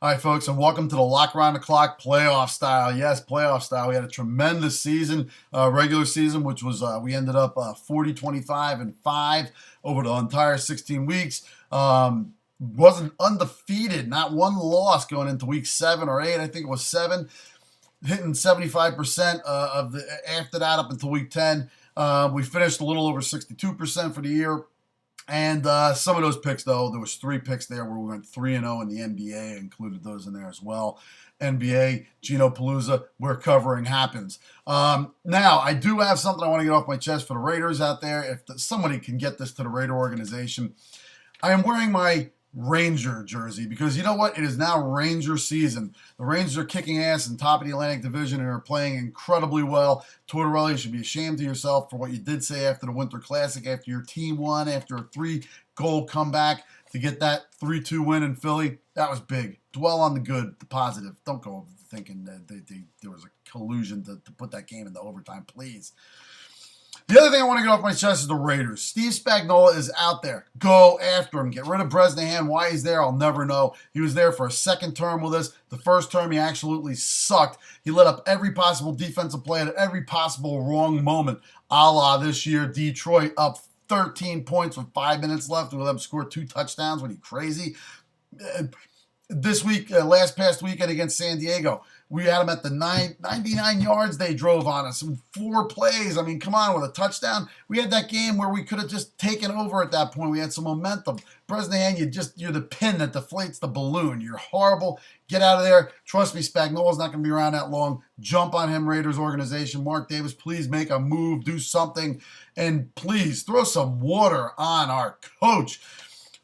All right, folks, and welcome to the Lock Around the Clock playoff style. Yes, playoff style. We had a tremendous season, regular season, which was we ended up 40-25-5 over the entire 16 weeks. Wasn't undefeated, not one loss going into week 7 or 8. I think it was 7, hitting 75% of the after that up until week 10. We finished a little over 62% for the year. And some of those picks, though, there was 3 picks there where we went 3-0 in the NBA, included those in there as well. NBA, Gino Palooza, where covering happens. Now, I do have something I want to get off my chest for the Raiders out there. If somebody can get this to the Raider organization, I am wearing my Ranger jersey because you know what? It is now Ranger season. The Rangers are kicking ass in top of the Atlantic Division and are playing incredibly well. Tortorella, you should be ashamed of yourself for what you did say after the Winter Classic, after your team won, after a 3-goal comeback to get that 3-2 win in Philly. That was big. Dwell on the good, the positive. Don't go thinking that there was a collusion to put that game into overtime, please. The other thing I want to get off my chest is the Raiders. Steve Spagnuolo is out there. Go after him. Get rid of Bresnahan. Why he's there, I'll never know. He was there for a second term with us. The first term, he absolutely sucked. He let up every possible defensive play at every possible wrong moment. A la this year, Detroit up 13 points with 5 minutes left. We let them score 2 touchdowns. What are you, crazy? This week, past weekend against San Diego, we had them at the 99 yards they drove on us in 4 plays. I mean, come on, with a touchdown. We had that game where we could have just taken over at that point. We had some momentum. Bresnahan, you're the pin that deflates the balloon. You're horrible. Get out of there. Trust me, Spagnuolo's not going to be around that long. Jump on him, Raiders organization. Mark Davis, please make a move, do something, and please throw some water on our coach.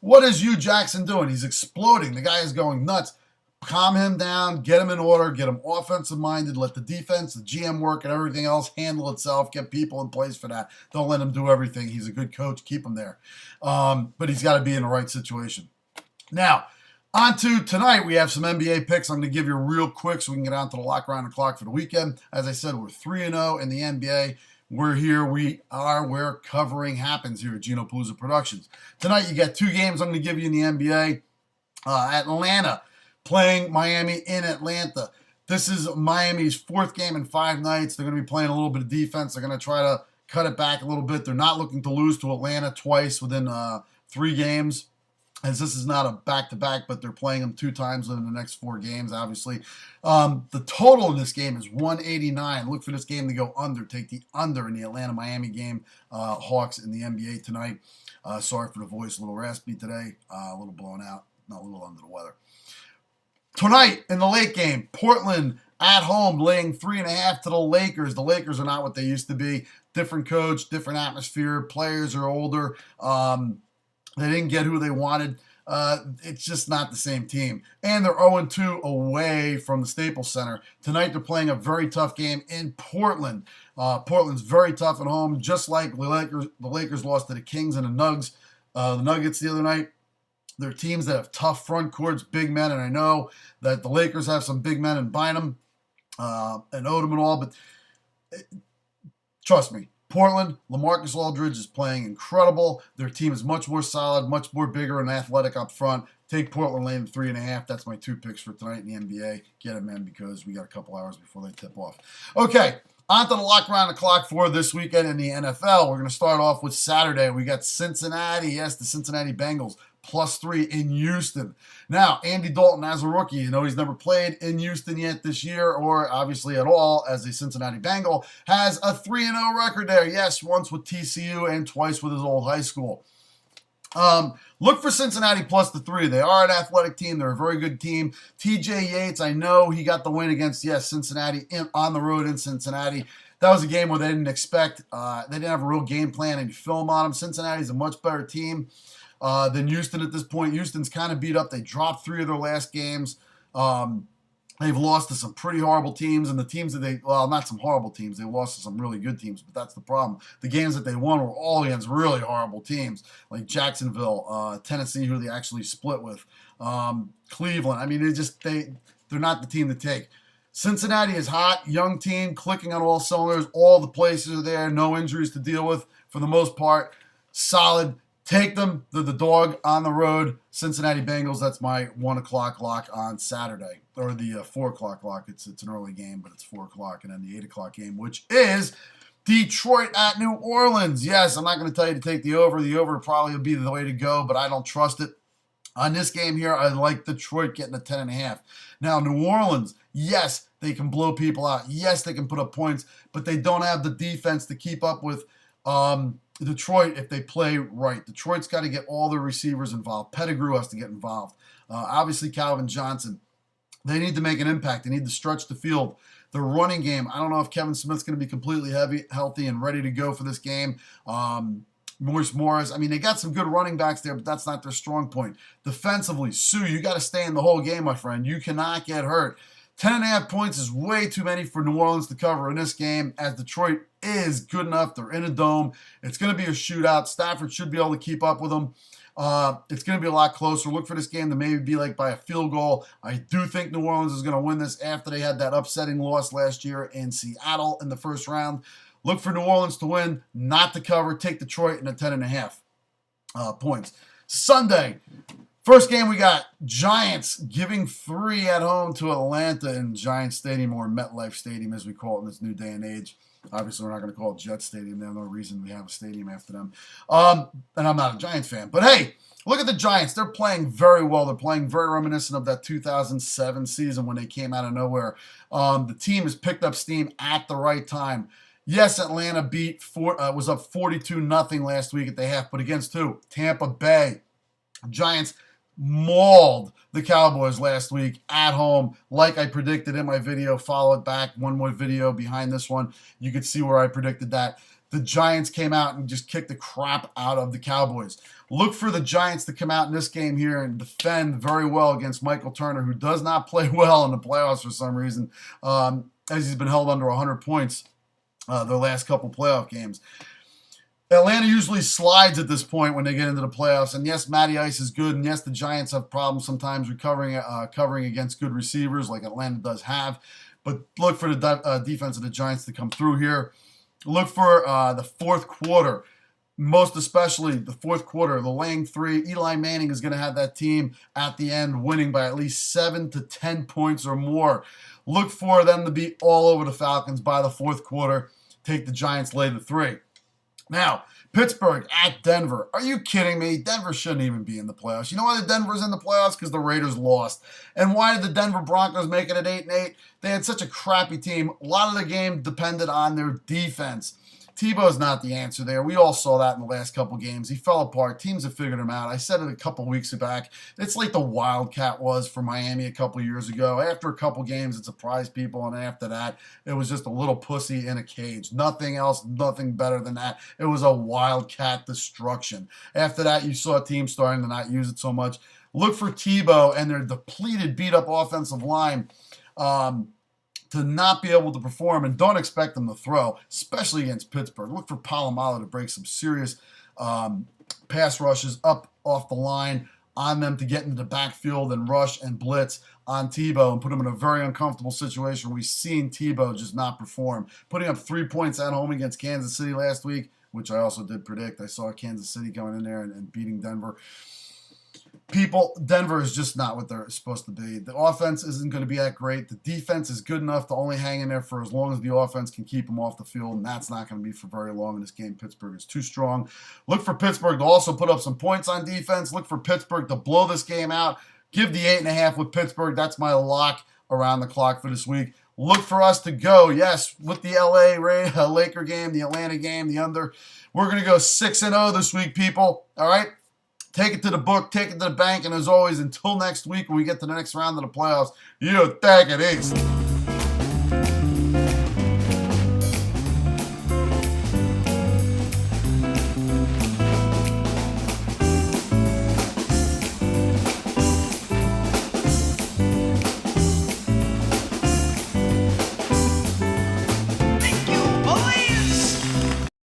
What is Hugh Jackson doing? He's exploding. The guy is going nuts. Calm him down, get him in order, get him offensive-minded, let the defense, the GM work, and everything else handle itself, get people in place for that. Don't let him do everything. He's a good coach. Keep him there. But he's got to be in the right situation. Now, on to tonight, we have some NBA picks. I'm going to give you real quick so we can get on to the Lock Around the Clock for the weekend. As I said, we're 3-0 in the NBA. We're here. We are where covering happens here at Gino Palooza Productions. Tonight, you got 2 games I'm going to give you in the NBA. Atlanta playing Miami in Atlanta. This is Miami's 4th game in 5 nights. They're going to be playing a little bit of defense. They're going to try to cut it back a little bit. They're not looking to lose to Atlanta twice within 3 games, as this is not a back-to-back, but they're playing them 2 times within the next 4 games, obviously. The total in this game is 189. Look for this game to go under. Take the under in the Atlanta-Miami game. Hawks in the NBA tonight. Sorry for the voice, a little raspy today, a little blown out, not a little under the weather. Tonight, in the late game, Portland at home laying 3.5 to the Lakers. The Lakers are not what they used to be. Different coach, different atmosphere. Players are older. They didn't get who they wanted. It's just not the same team. And they're 0-2 away from the Staples Center. Tonight, they're playing a very tough game in Portland. Portland's very tough at home, just like the Lakers lost to the Kings and the Nuggets the other night. They're teams that have tough front courts, big men, and I know that the Lakers have some big men in Bynum and Odom and all, but trust me, Portland, LaMarcus Aldridge is playing incredible. Their team is much more solid, much more bigger and athletic up front. Take Portland laying 3.5. That's my 2 picks for tonight in the NBA. Get them in because we got a couple hours before they tip off. Okay, on to the Lock Around the Clock for this weekend in the NFL. We're going to start off with Saturday. We got Cincinnati, yes, the Cincinnati Bengals, +3 in Houston. Now, Andy Dalton as a rookie, he's never played in Houston yet this year or obviously at all as a Cincinnati Bengal, has a 3-0 record there. Yes, once with TCU and twice with his old high school. Look for Cincinnati +3. They are an athletic team. They're a very good team. TJ Yates, I know he got the win against, Cincinnati on the road in Cincinnati. That was a game where they didn't expect, they didn't have a real game plan and film on them. Cincinnati's a much better team than Houston at this point. Houston's kind of beat up. They dropped 3 of their last games. They've lost to some pretty horrible teams, and the teams that not some horrible teams. They lost to some really good teams, but that's the problem. The games that they won were all against really horrible teams, like Jacksonville, Tennessee, who they actually split with, Cleveland. I mean, they're not the team to take. Cincinnati is hot, young team, clicking on all cylinders. All the places are there, no injuries to deal with for the most part. Solid. Take them. They're the dog on the road. Cincinnati Bengals. That's my 1 o'clock lock on Saturday, or the 4 o'clock lock. It's an early game, but it's 4 o'clock, and then the 8 o'clock game, which is Detroit at New Orleans. Yes, I'm not going to tell you to take the over. The over probably will be the way to go, but I don't trust it. On this game here, I like Detroit getting a 10.5. Now, New Orleans, yes, they can blow people out. Yes, they can put up points, but they don't have the defense to keep up with Detroit if they play right. Detroit's got to get all their receivers involved. Pettigrew has to get involved. Obviously, Calvin Johnson. They need to make an impact. They need to stretch the field. The running game, I don't know if Kevin Smith's going to be completely healthy and ready to go for this game. Maurice Morris, I mean, they got some good running backs there, but that's not their strong point. Defensively, Sue, you got to stay in the whole game, my friend. You cannot get hurt. 10.5 points is way too many for New Orleans to cover in this game, as Detroit is good enough. They're in a dome. It's going to be a shootout. Stafford should be able to keep up with them. It's going to be a lot closer. Look for this game to maybe be like by a field goal. I do think New Orleans is going to win this after they had that upsetting loss last year in Seattle in the first round. Look for New Orleans to win, not to cover. Take Detroit in a 10.5 points. Sunday, first game we got Giants giving 3 at home to Atlanta in Giants Stadium, or MetLife Stadium as we call it in this new day and age. Obviously, we're not going to call it Jet Stadium. There's no reason we have a stadium after them. And I'm not a Giants fan. But hey, look at the Giants. They're playing very well. They're playing very reminiscent of that 2007 season when they came out of nowhere. The team has picked up steam at the right time. Yes, Atlanta was up 42-0 last week at the half, but against who? Tampa Bay. Giants mauled the Cowboys last week at home, like I predicted in my video. Follow it back. One more video behind this one. You could see where I predicted that. The Giants came out and just kicked the crap out of the Cowboys. Look for the Giants to come out in this game here and defend very well against Michael Turner, who does not play well in the playoffs for some reason, as he's been held under 100 points their last couple playoff games. Atlanta usually slides at this point when they get into the playoffs. And yes, Matty Ice is good. And yes, the Giants have problems sometimes covering against good receivers like Atlanta does have. But look for the defense of the Giants to come through here. Look for the fourth quarter, most especially the fourth quarter, the laying 3. Eli Manning is going to have that team at the end winning by at least 7 to 10 points or more. Look for them to be all over the Falcons by the fourth quarter. Take the Giants, lay the 3. Now, Pittsburgh at Denver. Are you kidding me? Denver shouldn't even be in the playoffs. You know why the Denver's in the playoffs? Because the Raiders lost. And why did the Denver Broncos make it at 8-8? They had such a crappy team. A lot of the game depended on their defense. Tebow's not the answer there. We all saw that in the last couple games. He fell apart. Teams have figured him out. I said it a couple weeks back. It's like the Wildcat was for Miami a couple years ago. After a couple games, it surprised people, and after that, it was just a little pussy in a cage. Nothing else, nothing better than that. It was a Wildcat destruction. After that, you saw teams starting to not use it so much. Look for Tebow and their depleted, beat-up offensive line to not be able to perform, and don't expect them to throw, especially against Pittsburgh. Look for Polamalu to break some serious pass rushes up off the line on them to get into the backfield and rush and blitz on Tebow and put him in a very uncomfortable situation. We've seen Tebow just not perform. Putting up 3 points at home against Kansas City last week, which I also did predict. I saw Kansas City going in there and beating Denver. People, Denver is just not what they're supposed to be. The offense isn't going to be that great. The defense is good enough to only hang in there for as long as the offense can keep them off the field, and that's not going to be for very long in this game. Pittsburgh is too strong. Look for Pittsburgh to also put up some points on defense. Look for Pittsburgh to blow this game out. Give the 8.5 with Pittsburgh. That's my lock around the clock for this week. Look for us to go, yes, with the Laker game, the Atlanta game, the under. We're going to go 6-0 this week, people. All right? Take it to the book, take it to the bank, and as always, until next week when we get to the next round of the playoffs, you take it easy.